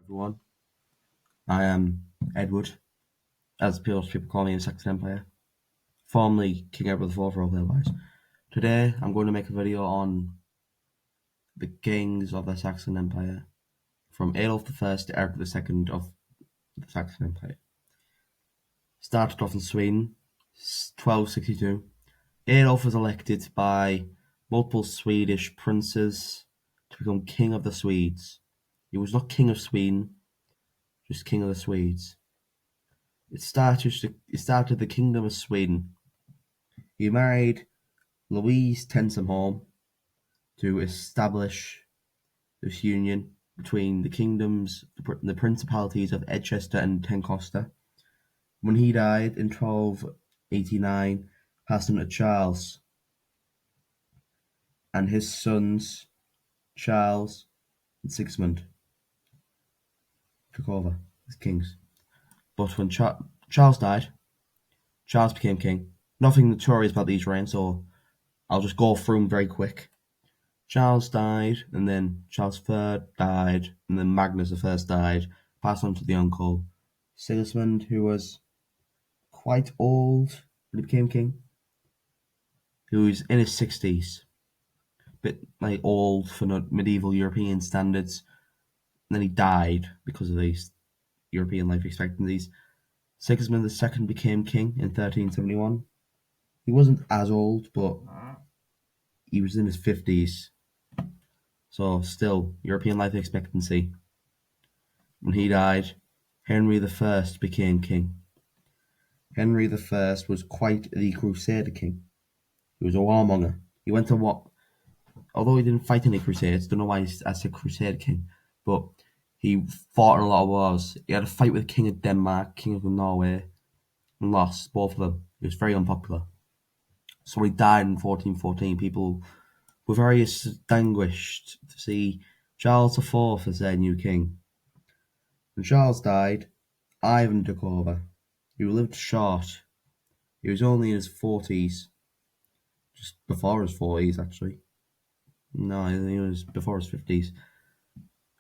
Everyone. I am Edward, as people call me in the Saxon Empire, formerly King Edward IV for all their lives. Today, I'm going to make a video on the kings of the Saxon Empire, from Adolf I to Eric II of the Saxon Empire. Started off in Sweden, 1262. Adolf was elected by multiple Swedish princes to become King of the Swedes. He was not King of Sweden, just King of the Swedes. It started the Kingdom of Sweden. He married Louise Tensham to establish this union between the kingdoms, the principalities of Edchester and Tencoster. When he died in 1289, passed on to Charles, and his sons Charles and Sigismund took over as kings. But when Charles died, Charles became king. Nothing notorious about these reigns, so I'll just go through them very quick. Charles died, and then Charles III died, and then Magnus I died, passed on to the uncle Sigismund, who was quite old when he became king, who was in his 60s, a bit like old for medieval European standards. And then he died because of these European life expectancies. Sigismund II became king in 1371. He wasn't as old, but he was in his 50s. So still, European life expectancy. When he died, Henry I became king. Henry I was quite the Crusader king. He was a warmonger. He went to war. Although he didn't fight any crusades, don't know why I said Crusader king, but he fought in a lot of wars. He had a fight with the King of Denmark, King of Norway, and lost both of them. He was very unpopular. So when he died in 1414, people were very astonished to see Charles IV as their new king. When Charles died, Ivan took over. He lived short. He was only in his 40s. Just before his 40s, actually. No, he was before his 50s.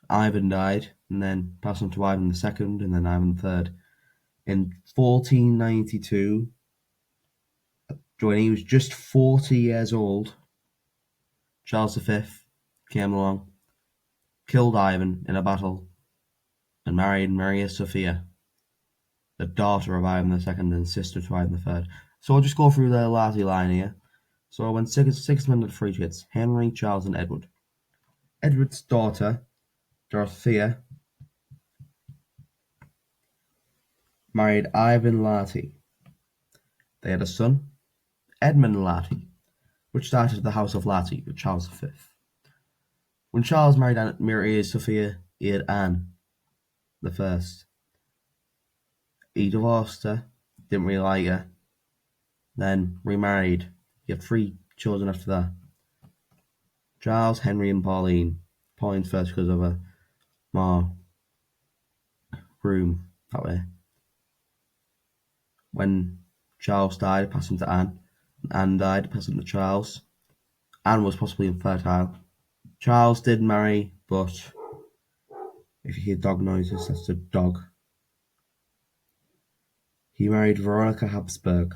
Ivan died, and then passed on to Ivan II, and then Ivan III. In 1492, when he was just 40 years old, Charles V came along, killed Ivan in a battle, and married Maria Sophia, the daughter of Ivan II and sister to Ivan III. So I'll just go through the last line here. So when Sigismund had 3 kids, Henry, Charles, and Edward. Edward's daughter, Dorothea, married Ivan Lati. They had a son, Edmund Lati, which started the House of Lati with Charles V. When Charles married Maria Sophia, he had Anne the First. He divorced her, didn't really like her, then remarried. He had 3 children after that. Charles, Henry, and Pauline. Pauline's first because of a more room that way. When Charles died, passed on to Anne. Anne died, passed on to Charles. Anne was possibly infertile. Charles did marry, but if you hear dog noises, that's the dog. He married Veronica Habsburg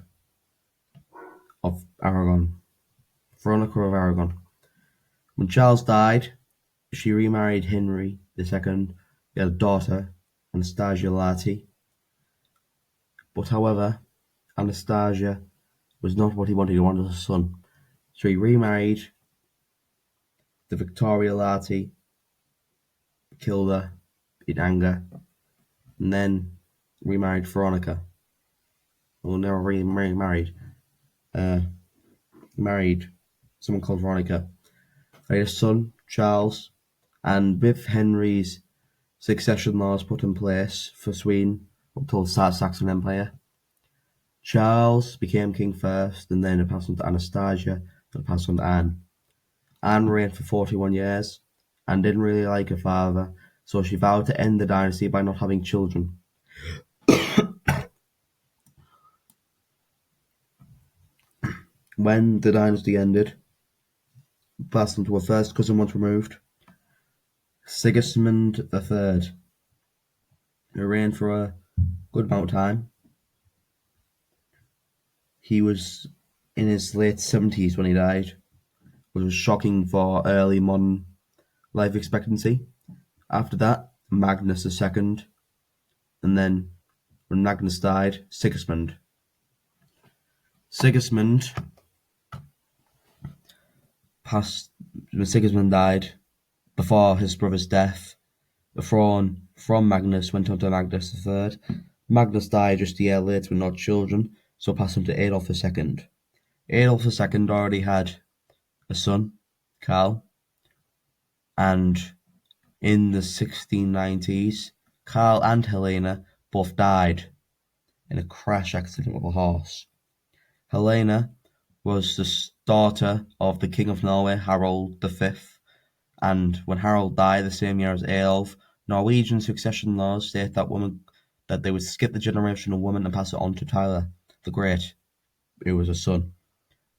of Aragon. Veronica of Aragon. When Charles died, she remarried Henry II. He had a daughter, Anastasia Lati. But however, Anastasia was not what he wanted. He wanted a son. So he remarried the Victoria Lati, killed her in anger, and then remarried Veronica. Well, never remarried. Married someone called Veronica. They had a son, Charles, and with Henry's succession laws put in place for Sweden up till the start of the Saxon Empire, Charles became king first, and then it passed on to Anastasia, and it passed on to Anne. Anne reigned for 41 years and didn't really like her father, so she vowed to end the dynasty by not having children. When the dynasty ended, passed on to her first cousin once removed, Sigismund III. who reigned for a good amount of time. He was in his late 70s when he died, which was shocking for early modern life expectancy. After that, Magnus II, and then when Magnus died, Sigismund. When Sigismund died, before his brother's death, the throne from Magnus went on to Magnus III. Magnus died just a year later with no children, so passed on to Adolf II. Adolf II already had a son, Karl, and in the 1690s, Karl and Helena both died in a crash accident with a horse. Helena was the daughter of the King of Norway, Harald V, and when Harald died the same year as Adolf, Norwegian succession laws state that they would skip the generation of women and pass it on to Tyler the Great, who was a son.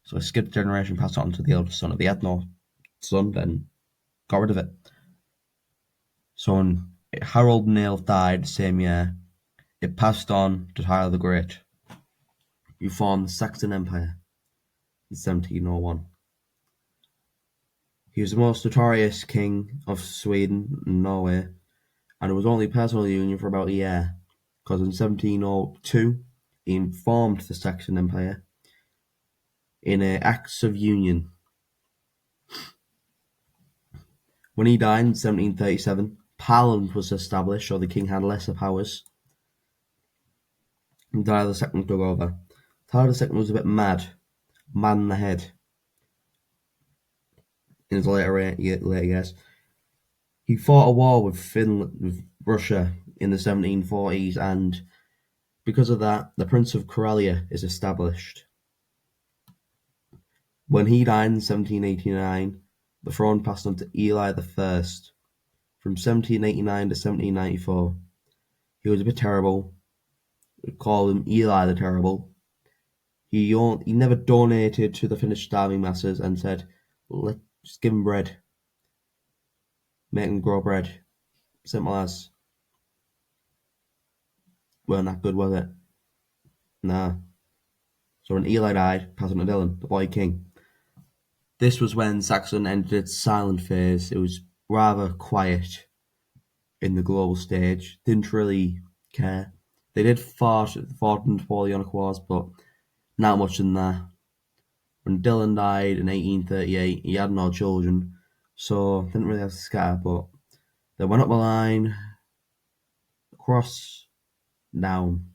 So they skipped the generation, passed it on to the eldest son. If they had no son, then got rid of it. So when Harold and Adolf died the same year, it passed on to Tyler the Great, who formed the Saxon Empire in 1701. He was the most notorious king of Sweden and Norway, and it was only a personal union for about a year, because in 1702 he informed the Saxon Empire in Acts of Union. When he died in 1737, Parliament was established, so the king had lesser powers, and Tyler II took over. Tyler II was a bit mad in the head in his later years. He fought a war with Russia in the 1740s, and because of that, the Prince of Karelia is established. When he died in 1789, the throne passed on to Eli I. From 1789 to 1794, he was a bit terrible. We call him Eli the Terrible. He never donated to the Finnish starving masses and said, let's just give him bread. Make him grow bread. Simple as. Weren't that good, was it? Nah. So when Eli died, passed on to Dylan, the boy king. This was when Saxon entered its silent phase. It was rather quiet in the global stage. Didn't really care. They did fought in Napoleonic Wars, but not much in there. When Dylan died in 1838, he had no children, so didn't really have to scatter, but they went up the line, across, down,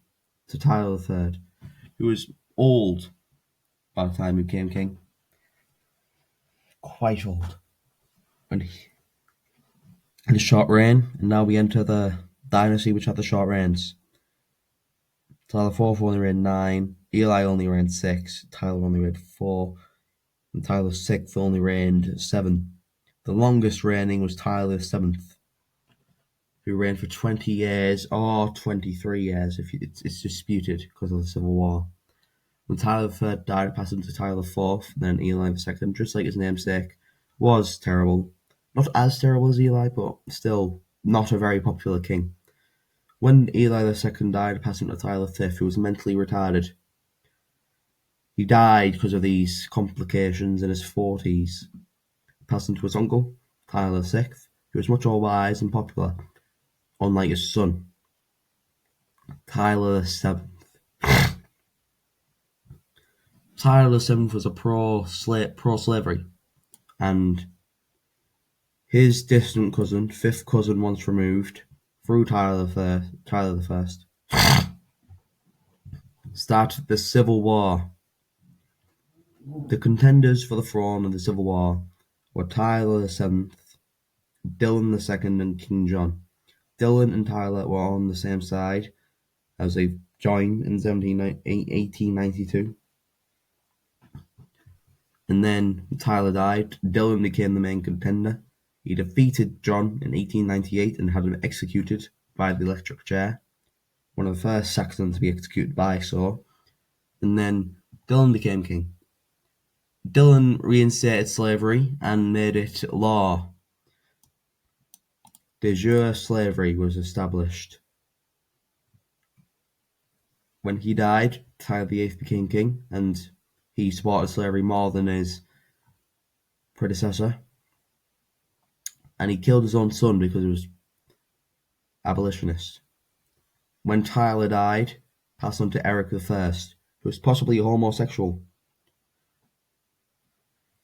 to Tyler III, who was old by the time he became king. Quite old. And a short reign, and now we enter the dynasty which had the short reigns. Tyler IV only reigned 9, Eli only reigned 6, Tyler only reigned 4, and Tyler VI only reigned 7. The longest reigning was Tyler VII, who reigned for 20 years or 23 years. It's disputed because of the Civil War. When Tyler III died, it passed on to Tyler IV, then Eli II, just like his namesake, was terrible. Not as terrible as Eli, but still not a very popular king. When Eli II died, it passed on to Tyler V, who was mentally retarded. He died because of these complications in his 40s. Passed on to his uncle, Tyler VI, who was much more wise and popular, unlike his son, Tyler VII. Tyler VII was a pro-slavery, and his distant cousin, fifth cousin once removed, through Tyler I, started the Civil War. The contenders for the throne of the Civil War were Tyler VII, Dylan II, and King John. Dylan and Tyler were on the same side as they joined in 1892. And then Tyler died. Dylan became the main contender. He defeated John in 1898 and had him executed by the electric chair. One of the first Saxons to be executed by so. And then Dylan became king. Dylan reinstated slavery and made it law. De jure slavery was established. When he died, Tyler VIII became king, and he supported slavery more than his predecessor. And he killed his own son because he was abolitionist. When Tyler died, passed on to Eric I, who was possibly homosexual.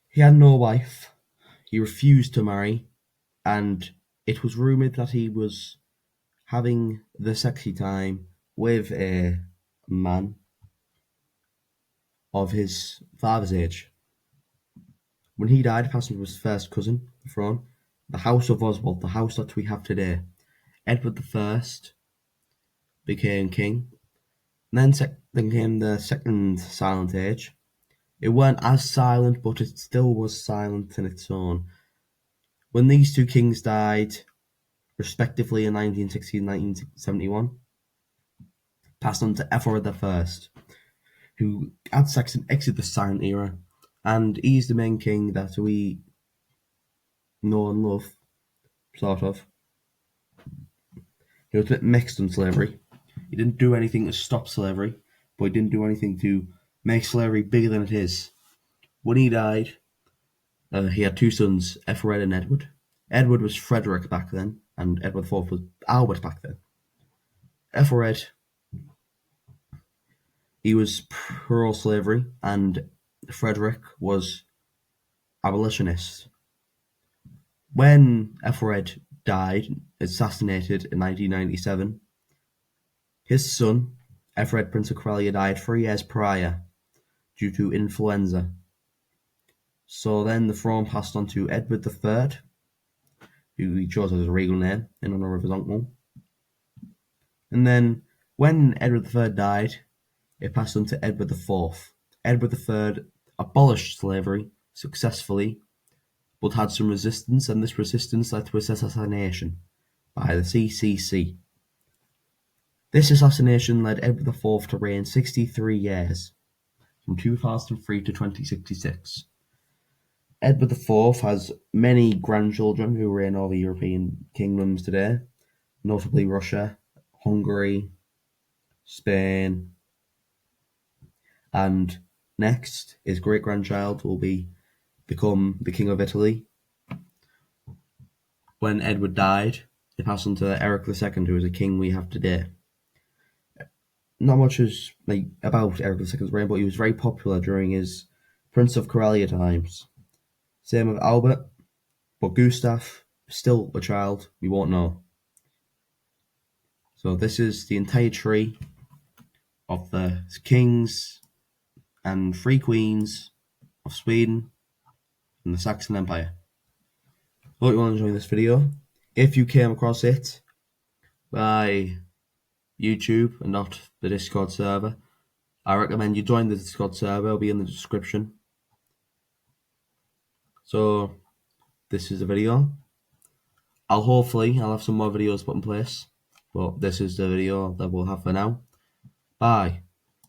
He had no wife, he refused to marry, and it was rumoured that he was having the sexy time with a man of his father's age. When he died, passed on to his first cousin, the throne, the House of Oswald, the house that we have today. Edward I became king. Then came the second silent age. It weren't as silent, but it still was silent in its own. When these two kings died, respectively in 1960 and 1971, passed on to Ethelred I, who at Saxon exited the silent era, and he's the main king that we know and love, sort of. He was a bit mixed on slavery. He didn't do anything to stop slavery, but he didn't do anything to make slavery bigger than it is. When he died, he had two sons, Ethelred and Edward. Edward was Frederick back then, and Edward IV was Albert back then. Ethelred, he was pro-slavery, and Frederick was abolitionist. When Ethelred died, assassinated in 1997, his son, Ethelred Prince of Karelia, died 3 years prior due to influenza. So then the throne passed on to Edward III, who he chose as a regal name in honour of his uncle. And then when Edward III died, it passed on to Edward IV. Edward III abolished slavery successfully, but had some resistance, and this resistance led to his assassination by the CCC. This assassination led Edward IV to reign 63 years, from 2003 to 2066. Edward IV has many grandchildren who reign over European kingdoms today, notably Russia, Hungary, Spain, and next, his great-grandchild will become the King of Italy. When Edward died, it passed on to Eric II, who is the king we have today. Not much is about Eric II's reign, but he was very popular during his Prince of Karelia times. Same with Albert, but Gustav, still a child, we won't know. So this is the entire tree of the kings and 3 queens of Sweden and the Saxon Empire. Hope you all enjoyed this video. If you came across it by YouTube and not the Discord server, I recommend you join the Discord server. It'll be in the description. So this is the video. I'll have some more videos put in place, but this is the video that we'll have for now. Bye.